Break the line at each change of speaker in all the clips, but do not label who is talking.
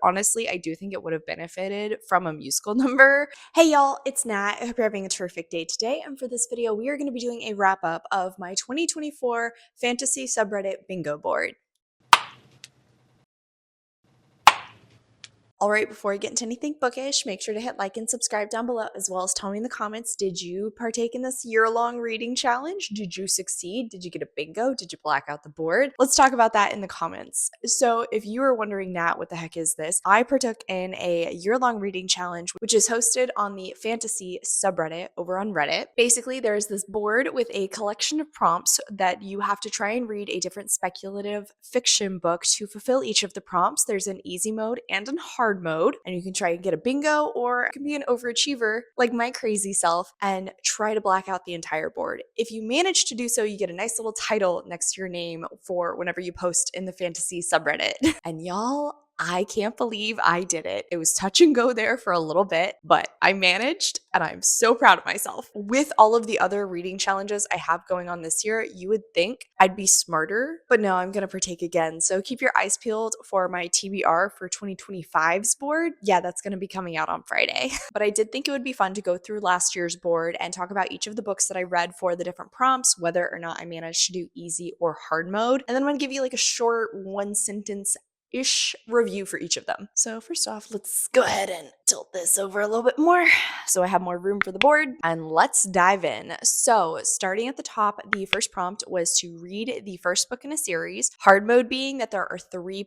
Honestly, I do think it would have benefited from a musical number. Hey y'all, it's Nat. I hope you're having a terrific day today. And for this video, we are going to be doing a wrap up of my 2024 fantasy subreddit bingo board. All right, before I get into anything bookish, make sure to hit like and subscribe down below, as well as tell me in the comments, did you partake in this year-long reading challenge? Did you succeed? Did you get a bingo? Did you black out the board? Let's talk about that in the comments. So if you were wondering, Nat, what the heck is this? I partook in a year-long reading challenge, which is hosted on the fantasy subreddit over on Reddit. Basically, there's this board with a collection of prompts that you have to try and read a different speculative fiction book to fulfill each of the prompts. There's an easy mode and an hard mode, and you can try and get a bingo, or you can be an overachiever like my crazy self and try to black out the entire board. If you manage to do so, you get a nice little title next to your name for whenever you post in the fantasy subreddit. And y'all, I can't believe I did it. It was touch and go there for a little bit, but I managed, and I'm so proud of myself. With all of the other reading challenges I have going on this year, you would think I'd be smarter, but no, I'm going to partake again. So keep your eyes peeled for my TBR for 2025's board. Yeah, that's going to be coming out on Friday. But I did think it would be fun to go through last year's board and talk about each of the books that I read for the different prompts, whether or not I managed to do easy or hard mode. And then I'm going to give you like a short one sentence review for each of them. So first off, let's go ahead and tilt this over a little bit more so I have more room for the board, and let's dive in. So starting at the top, the first prompt was to read the first book in a series, hard mode being that there are 3+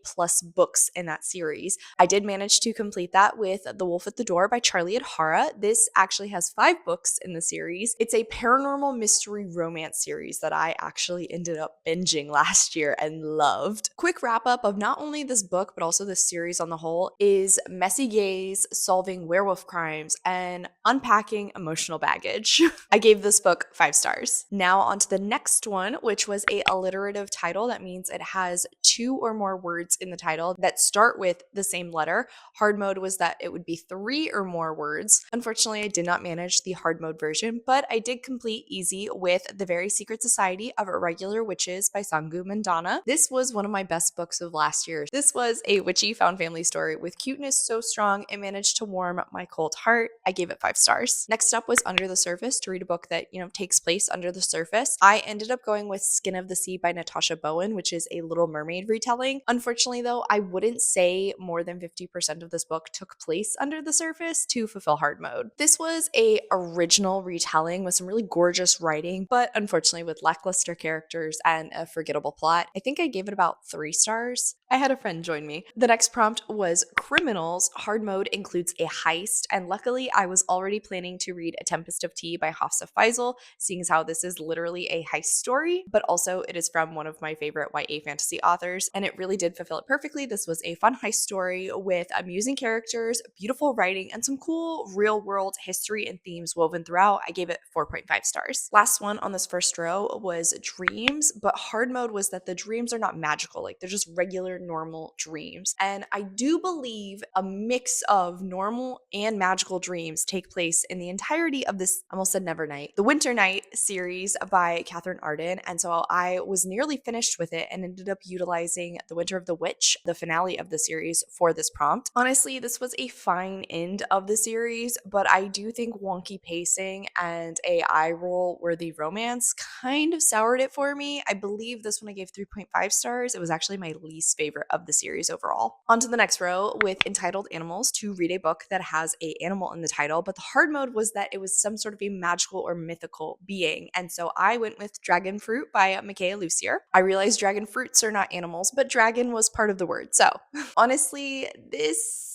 books in that series. I did manage to complete that with The Wolf at the Door by 𝗖cienih𝗁𝗁. This actually has 5 books in the series. It's a paranormal mystery romance series that I actually ended up binging last year and loved. Quick wrap up of not only this book, but also this series on the whole, is messy gays solving werewolf crimes and unpacking emotional baggage. I gave this book 5 stars. Now on to the next one, which was a alliterative title. That means it has 2 or more words in the title that start with the same letter. Hard mode was that it would be 3 or more words. Unfortunately, I did not manage the hard mode version, but I did complete easy with The Very Secret Society of Irregular Witches by Sangu Mandana. This was one of my best books of last year. This was a witchy found family story with cuteness so strong it managed to warm my cold heart. I gave it 5 stars. Next up was Under the Surface, to read a book that, takes place under the surface. I ended up going with Skin of the Sea by Natasha Bowen, which is a Little Mermaid retelling. Unfortunately, though, I wouldn't say more than 50% of this book took place under the surface to fulfill hard mode. This was a original retelling with some really gorgeous writing, but unfortunately with lackluster characters and a forgettable plot. I think I gave it about 3 stars. I had a friend join me. The next prompt was Criminals. Hard mode includes a heist, and luckily I was already planning to read A Tempest of Tea by 𝗖cieះ𝘁𝘁, seeing as how this is literally a heist story, but also it is from one of my favorite YA fantasy authors, and it really did fulfill it perfectly. This was a fun heist story with amusing characters, beautiful writing, and some cool real-world history and themes woven throughout. I gave it 4.5 stars. Last one on this first row was Dreams, but hard mode was that the dreams are not magical, like they're just regular normal dreams. And I do believe a mix of normal and magical dreams take place in the entirety of this, I almost said Nevernight, the Winter Night series by Catherine Arden. And so I was nearly finished with it and ended up utilizing The Winter of the Witch, the finale of the series, for this prompt. Honestly, this was a fine end of the series, but I do think wonky pacing and a eye roll worthy romance kind of soured it for me. I believe this one I gave 3.5 stars. It was actually my least favorite of the series overall. On to the next row with Entitled Animals, to read a book that has an animal in the title, but the hard mode was that it was some sort of a magical or mythical being. And so I went with Dragon Fruit by Michaela Lucier. I realized dragon fruits are not animals, but dragon was part of the word. So honestly, this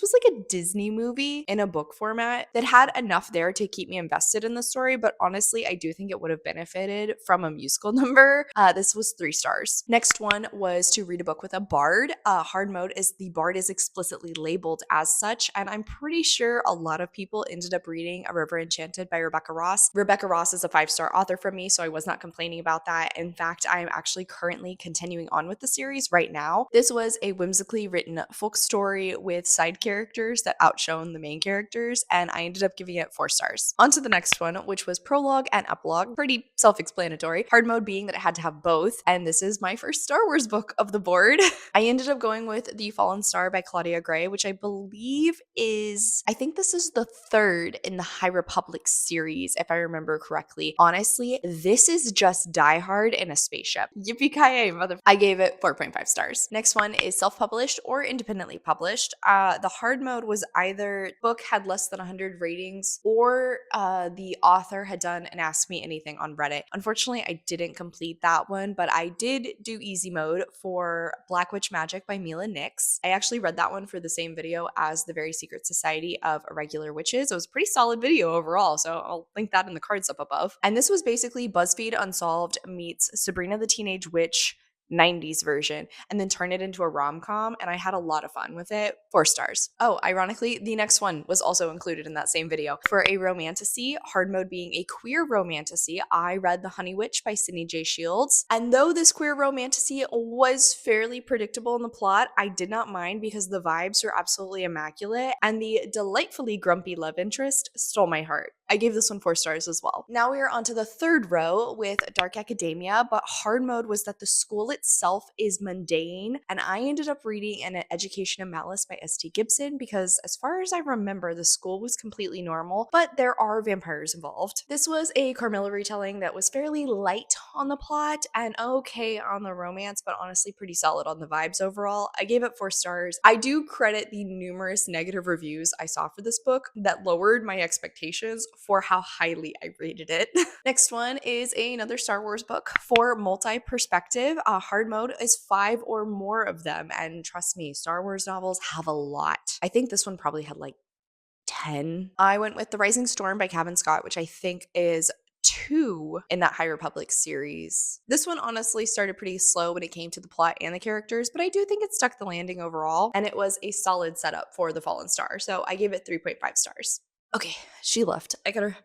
was like a Disney movie in a book format that had enough there to keep me invested in the story, but honestly, I do think it would have benefited from a musical number. This was 3 stars. Next one was to read a book with a bard. Hard mode is the bard is explicitly labeled as such, and I'm pretty sure a lot of people ended up reading A River Enchanted by Rebecca Ross. Rebecca Ross is a 5-star author from me, so I was not complaining about that. In fact, I am actually currently continuing on with the series right now. This was a whimsically written folk story with side characters that outshone the main characters, and I ended up giving it 4 stars. On to the next one, which was prologue and epilogue. Pretty self-explanatory. Hard mode being that it had to have both, and this is my first Star Wars book of the board. I ended up going with The Fallen Star by Claudia Gray, which I believe I think this is the third in the High Republic series, if I remember correctly. Honestly, this is just Die Hard in a spaceship. Yippee-ki-yay, mother. I gave it 4.5 stars. Next one is self-published or independently published. The hard mode was either book had less than 100 ratings or the author had done an Ask Me Anything on Reddit. Unfortunately, I didn't complete that one, but I did do easy mode for Black Witch Magic by Mila Nix. I actually read that one for the same video as The Very Secret Society of Irregular Witches. It was a pretty solid video overall, so I'll link that in the cards up above. And this was basically BuzzFeed Unsolved meets Sabrina the Teenage Witch 90s version, and then turn it into a rom-com, and I had a lot of fun with it. 4 stars. Oh, ironically, the next one was also included in that same video. For a romantasy, hard mode being a queer romantasy, I read The Honey Witch by Sydney J. Shields, and though this queer romantasy was fairly predictable in the plot, I did not mind because the vibes were absolutely immaculate, and the delightfully grumpy love interest stole my heart. I gave this one 4 stars as well. Now we are on to the third row with Dark Academia, but hard mode was that the school itself is mundane, and I ended up reading An Education in Malice by S.T. Gibson because as far as I remember, the school was completely normal, but there are vampires involved. This was a Carmilla retelling that was fairly light on the plot and okay on the romance, but honestly pretty solid on the vibes overall. I gave it 4 stars. I do credit the numerous negative reviews I saw for this book that lowered my expectations for how highly I rated it. Next one is another Star Wars book for multi-perspective. Hard mode is 5 or more of them, and trust me, Star Wars novels have a lot. I think this one probably had like 10. I went with The Rising Storm by Cavan Scott, which I think is 2 in that High Republic series. This one honestly started pretty slow when it came to the plot and the characters, but I do think it stuck the landing overall, and it was a solid setup for The Fallen Star, so I gave it 3.5 stars. Okay, she left. I gotta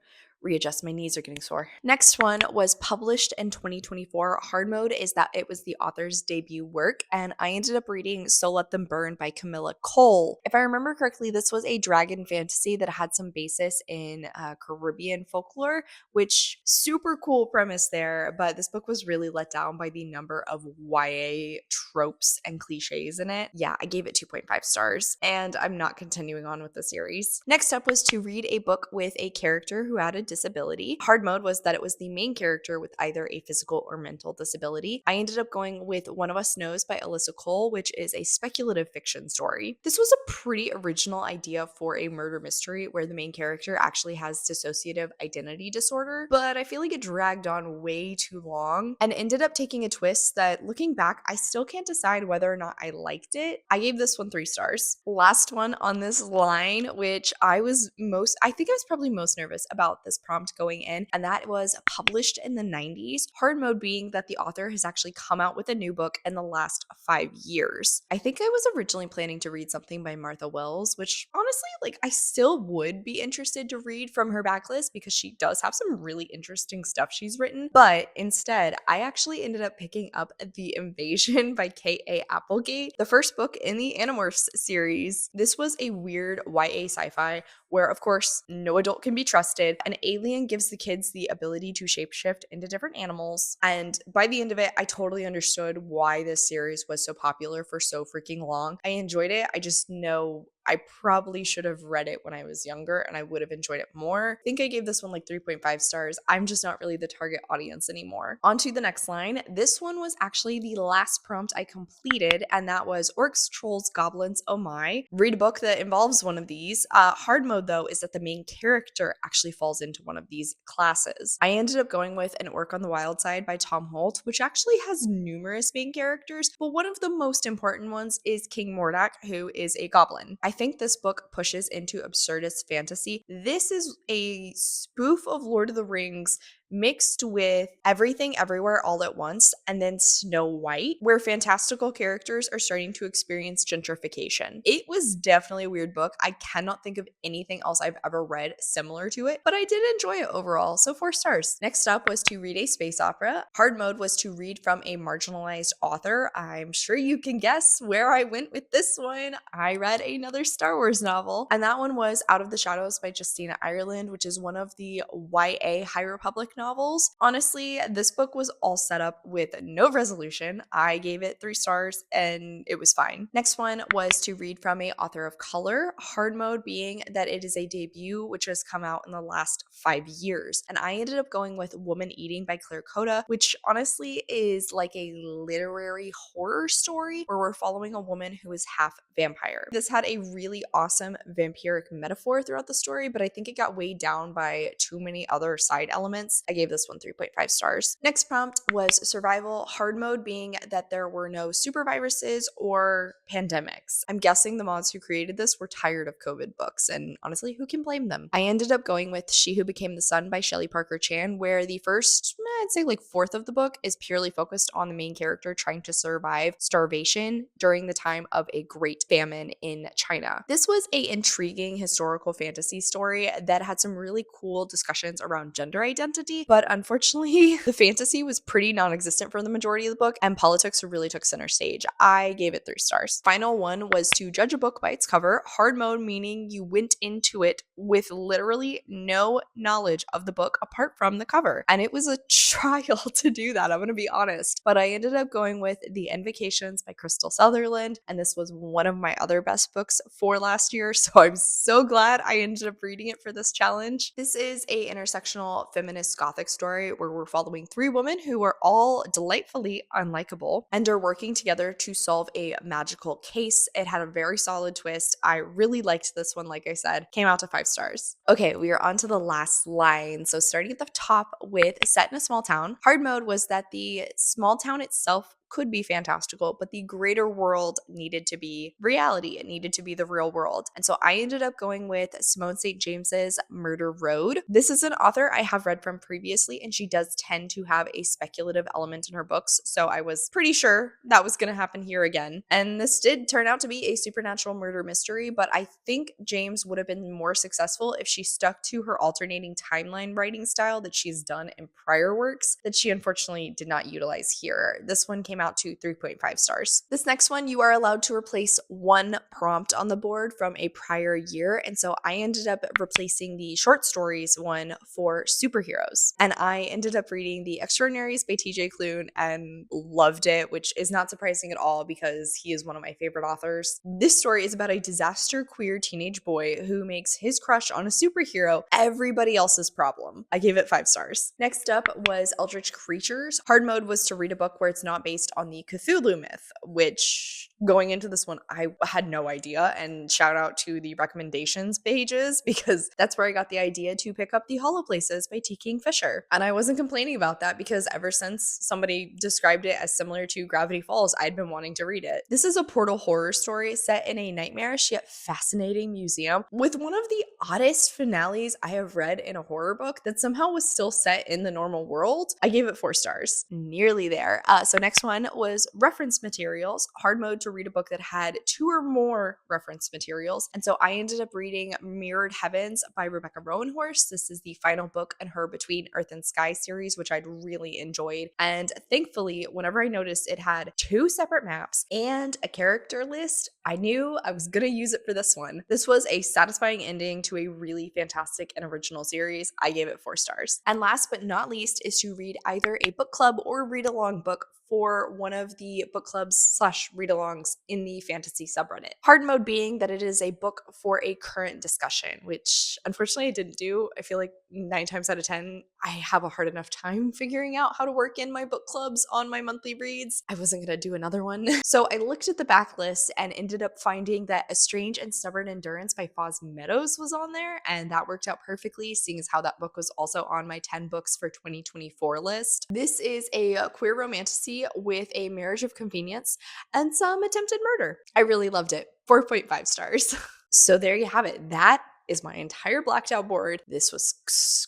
readjust. My knees are getting sore. Next one was published in 2024. Hard mode is that it was the author's debut work, and I ended up reading So Let Them Burn by Camilla Cole. If I remember correctly, this was a dragon fantasy that had some basis in Caribbean folklore, which super cool premise there, but this book was really let down by the number of YA tropes and cliches in it. Yeah, I gave it 2.5 stars, and I'm not continuing on with the series. Next up was to read a book with a character who had a disability. Hard mode was that it was the main character with either a physical or mental disability. I ended up going with One of Us Knows by Alyssa Cole, which is a speculative fiction story. This was a pretty original idea for a murder mystery where the main character actually has dissociative identity disorder, but I feel like it dragged on way too long and ended up taking a twist that, looking back, I still can't decide whether or not I liked it. I gave this one 3 stars. Last one on this line, which I think I was probably most nervous about this prompt going in, and that was published in the 90s. Hard mode being that the author has actually come out with a new book in the last 5 years. I think I was originally planning to read something by Martha Wells, which honestly, like, I still would be interested to read from her backlist because she does have some really interesting stuff she's written, but instead, I actually ended up picking up The Invasion by K.A. Applegate, the first book in the Animorphs series. This was a weird YA sci-fi where, of course, no adult can be trusted. An alien gives the kids the ability to shapeshift into different animals. And by the end of it, I totally understood why this series was so popular for so freaking long. I enjoyed it. I just know I probably should have read it when I was younger and I would have enjoyed it more. I think I gave this one like 3.5 stars. I'm just not really the target audience anymore. On to the next line. This one was actually the last prompt I completed, and that was Orcs, Trolls, Goblins, Oh My. Read a book that involves one of these. Hard mode, though, is that the main character actually falls into one of these classes. I ended up going with An Orc on the Wild Side by Tom Holt, which actually has numerous main characters, but one of the most important ones is King Mordak, who is a goblin. I think this book pushes into absurdist fantasy. This is a spoof of Lord of the Rings mixed with Everything Everywhere All at Once and then Snow White, where fantastical characters are starting to experience gentrification. It was definitely a weird book. I cannot think of anything else I've ever read similar to it, but I did enjoy it overall, so 4 stars. Next up was to read a space opera. Hard mode was to read from a marginalized author. I'm sure you can guess where I went with this one. I read another Star Wars novel, and that one was Out of the Shadows by Justina Ireland, which is one of the YA High Republic novels. Honestly, this book was all set up with no resolution. I gave it 3 stars and it was fine. Next one was to read from a author of color, hard mode being that it is a debut which has come out in the last 5 years. And I ended up going with Woman Eating by Claire Coda, which honestly is like a literary horror story where we're following a woman who is half vampire. This had a really awesome vampiric metaphor throughout the story, but I think it got weighed down by too many other side elements. I gave this one 3.5 stars. Next prompt was survival, hard mode being that there were no super viruses or pandemics. I'm guessing the mods who created this were tired of COVID books, and honestly, who can blame them? I ended up going with She Who Became the Sun by Shelley Parker Chan, where the first, I'd say like fourth of the book is purely focused on the main character trying to survive starvation during the time of a great famine in China. This was an intriguing historical fantasy story that had some really cool discussions around gender identity, but unfortunately, the fantasy was pretty non-existent for the majority of the book, and politics really took center stage. I gave it 3 stars. Final one was to judge a book by its cover, hard mode meaning you went into it with literally no knowledge of the book apart from the cover, and it was a trial to do that, I'm gonna be honest, but I ended up going with The Invocations by Crystal Sutherland, and this was one of my other best books for last year, so I'm so glad I ended up reading it for this challenge. This is a intersectional feminist gothic story where we're following 3 women who are all delightfully unlikable and are working together to solve a magical case. It had a very solid twist. I really liked this one, like I said. Came out to 5 stars. Okay, we are on to the last line. So starting at the top with Set in a Small Town. Hard mode was that the small town itself could be fantastical, but the greater world needed to be reality. It needed to be the real world. And so I ended up going with Simone St. James's Murder Road. This is an author I have read from previously, and she does tend to have a speculative element in her books. So I was pretty sure that was going to happen here again. And this did turn out to be a supernatural murder mystery, but I think James would have been more successful if she stuck to her alternating timeline writing style that she's done in prior works that she unfortunately did not utilize here. This one came out to 3.5 stars. This next one, you are allowed to replace 1 prompt on the board from a prior year, and so I ended up replacing the short stories one for superheroes, and I ended up reading The Extraordinaries by TJ Klune and loved it, which is not surprising at all because he is one of my favorite authors. This story is about a disaster queer teenage boy who makes his crush on a superhero everybody else's problem. I gave it 5 stars. Next up was Eldritch Creatures. Hard mode was to read a book where it's not based on the Cthulhu myth, which going into this one, I had no idea. And shout out to the recommendations pages because that's where I got the idea to pick up The Hollow Places by T. Kingfisher. And I wasn't complaining about that because ever since somebody described it as similar to Gravity Falls, I'd been wanting to read it. This is a portal horror story set in a nightmarish yet fascinating museum with one of the oddest finales I have read in a horror book that somehow was still set in the normal world. I gave it 4 stars. Nearly there. So next one was reference materials. Hard mode to read a book that had 2 or more reference materials. And so I ended up reading Mirrored Heavens by Rebecca Rowanhorse. This is the final book in her Between Earth and Sky series, which I'd really enjoyed. And thankfully, whenever I noticed it had 2 separate maps and a character list, I knew I was gonna use it for this one. This was a satisfying ending to a really fantastic and original series. I gave it 4 stars. And last but not least is to read either a book club or read along book for one of the book clubs / read-alongs in the fantasy subreddit. Hard mode being that it is a book for a current discussion, which unfortunately I didn't do. I feel like 9 times out of 10, I have a hard enough time figuring out how to work in my book clubs on my monthly reads. I wasn't gonna do another one. So I looked at the backlist and ended up finding that A Strange and Stubborn Endurance by Foz Meadows was on there, and that worked out perfectly, seeing as how that book was also on my 10 books for 2024 list. This is a queer romantasy with a marriage of convenience and some attempted murder. I really loved it. 4.5 stars. So there you have it. That is my entire blacked out board. This was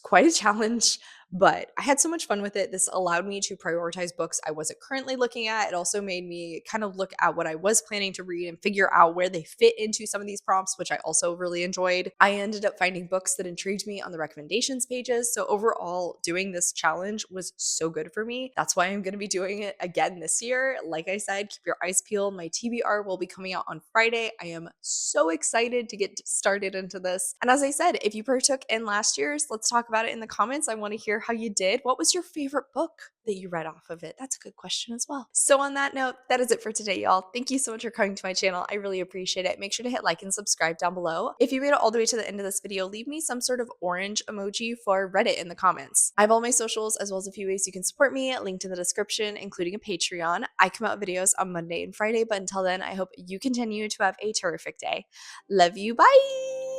quite a challenge, But I had so much fun with it. This allowed me to prioritize books I wasn't currently looking at. It also made me kind of look at what I was planning to read and figure out where they fit into some of these prompts, which I also really enjoyed. I ended up finding books that intrigued me on the recommendations pages. So overall, doing this challenge was so good for me. That's why I'm going to be doing it again this year. Like I said, keep your eyes peeled. My TBR will be coming out on Friday. I am so excited to get started into this. And as I said, if you partook in last year's, let's talk about it in the comments. I want to hear how you did. What was your favorite book that you read off of it? That's a good question as well. So on that note, that is it for today, y'all. Thank you so much for coming to my channel. I really appreciate it. Make sure to hit like and subscribe down below. If you made it all the way to the end of this video, leave me some sort of orange emoji for Reddit in the comments. I have all my socials as well as a few ways you can support me, linked in the description, including a Patreon. I come out with videos on Monday and Friday, but until then, I hope you continue to have a terrific day. Love you. Bye.